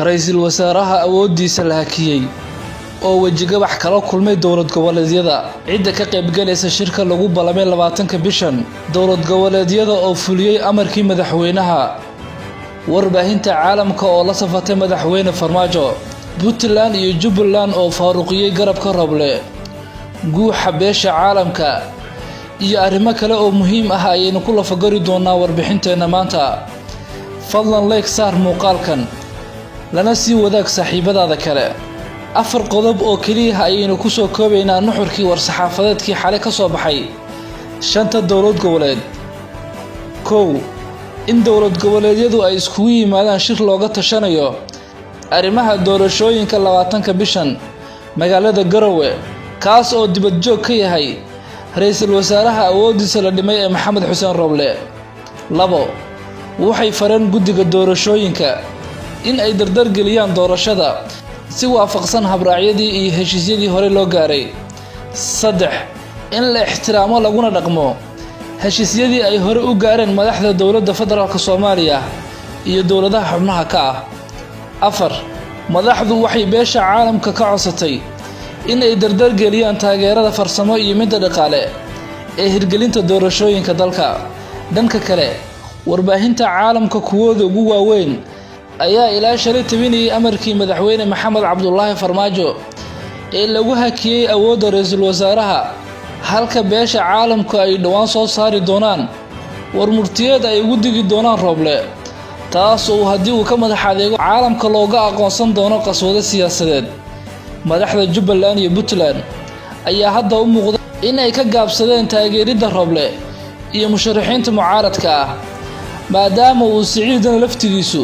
ra'iisul wasaaraha awoodiisa la hakiyay oo wajigabax kala kulmay dowlad goboleedyada cidda ka qaybgalaysa shirka lagu ballamay 20 bishan dowlad goboleedyada oo fuliyay amarkii madaxweynaha warbaahinta caalamka oo la safatay madaxweyne Farmaajo Puntland iyo Jubbaland oo faaruqiyay garabka Roble guuxa beesha caalamka iyo arrimo kale oo muhiim ah ayaynu ku lafagari doonaa warbixinteena maanta fadlan like saar muuqaalkan lana sii wadaag saaxiibadaada kale afar qodob oo kaliya ayaynu ku soo koobaynaa nuxurkii war-saxaafadeedkii xalay ka soo baxay shanta dowlad goboleed in dowlad goboleedyadu ay isku yimaadaan shir looga tashanayo arrimaha doorashooyinka 20 bishan magaalada Garowe kaas oo dibad joog ka yahay ra'iisul wasaaraha awoodiisa la dhimay ee Maxamed Xuseen Roble 2 waxay fareen guddiga doorashooyinka in ay dardar geliyaan doorashada si waafaqsan habraacyadii iyo heshiisyadii hore loo gaaray 3 in la ixtiraamo laguna dhaqmo heshiisyadii ay hore u gaareen madaxda dowladda federaalka Soomaaliya iyo dowladaha xubnaha ka ah 4 madaxdu waxay beesha caalamka ka codsatay in ay dardar geliyaan taageerada farsamo iyo mid dhaqaale ee hirgelinta doorashooyinka dalka dhanka kale warbaahinta caalamka kuwooda ugu waaweyn ayaa ilaa shalay tabinayay amarkii madaxweyne Maxamed Cabdullaahi Farmaajo ee lagu hakiyay awoodda ra'iisul wasaaraha halka beesha caalamku ay dhawaan soo saari doonaan war murtiyeed ay ugu digi doonaan Roble taas oo haddii uu ka madax adeego caalamka looga aqoonsan doono qaswado siyaasadeed madaxda Jubbaland iyo Puntland ayaa hadda u muuqda in ay ka gaabsadeen taageeridda Roble iyo musharaxiinta mucaaradka ah maadaama uu siciidan laftigiisu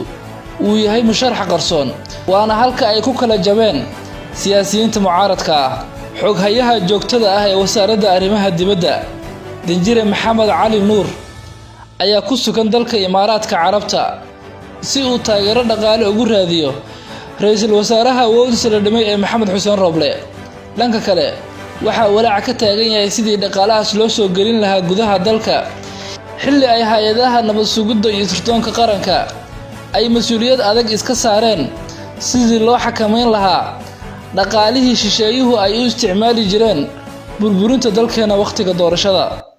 uu yahay musharax qarsoon waana halka ay ku kala jabeen siyaasiyiinta mucaaradka ah xog hayaha joogtada ah ee wasaaradda arrimaha dibadda Danjire Maxamed Cali Nuur ayaa ku sugan dalka Imaaraadka Carabta si uu taageero dhaqaale ugu raadiyo ra'iisul wasaaraha awoodiisa la dhimay ee Maxamed Xuseen Roble dhanka kale waxa walaac ka taagan yahay sidii dhaqaalahaas loo soo gelin lahaa gudaha dalka xilli ay hay'adaha nabad sugidda iyo sirdoonka qaranka ay mas'uuliyad adag iska saareen sidii loo xakameyn lahaa dhaqaalihii shisheeyuhu ay u isticmaali jireen burburinta dalkeena waqtiga doorashada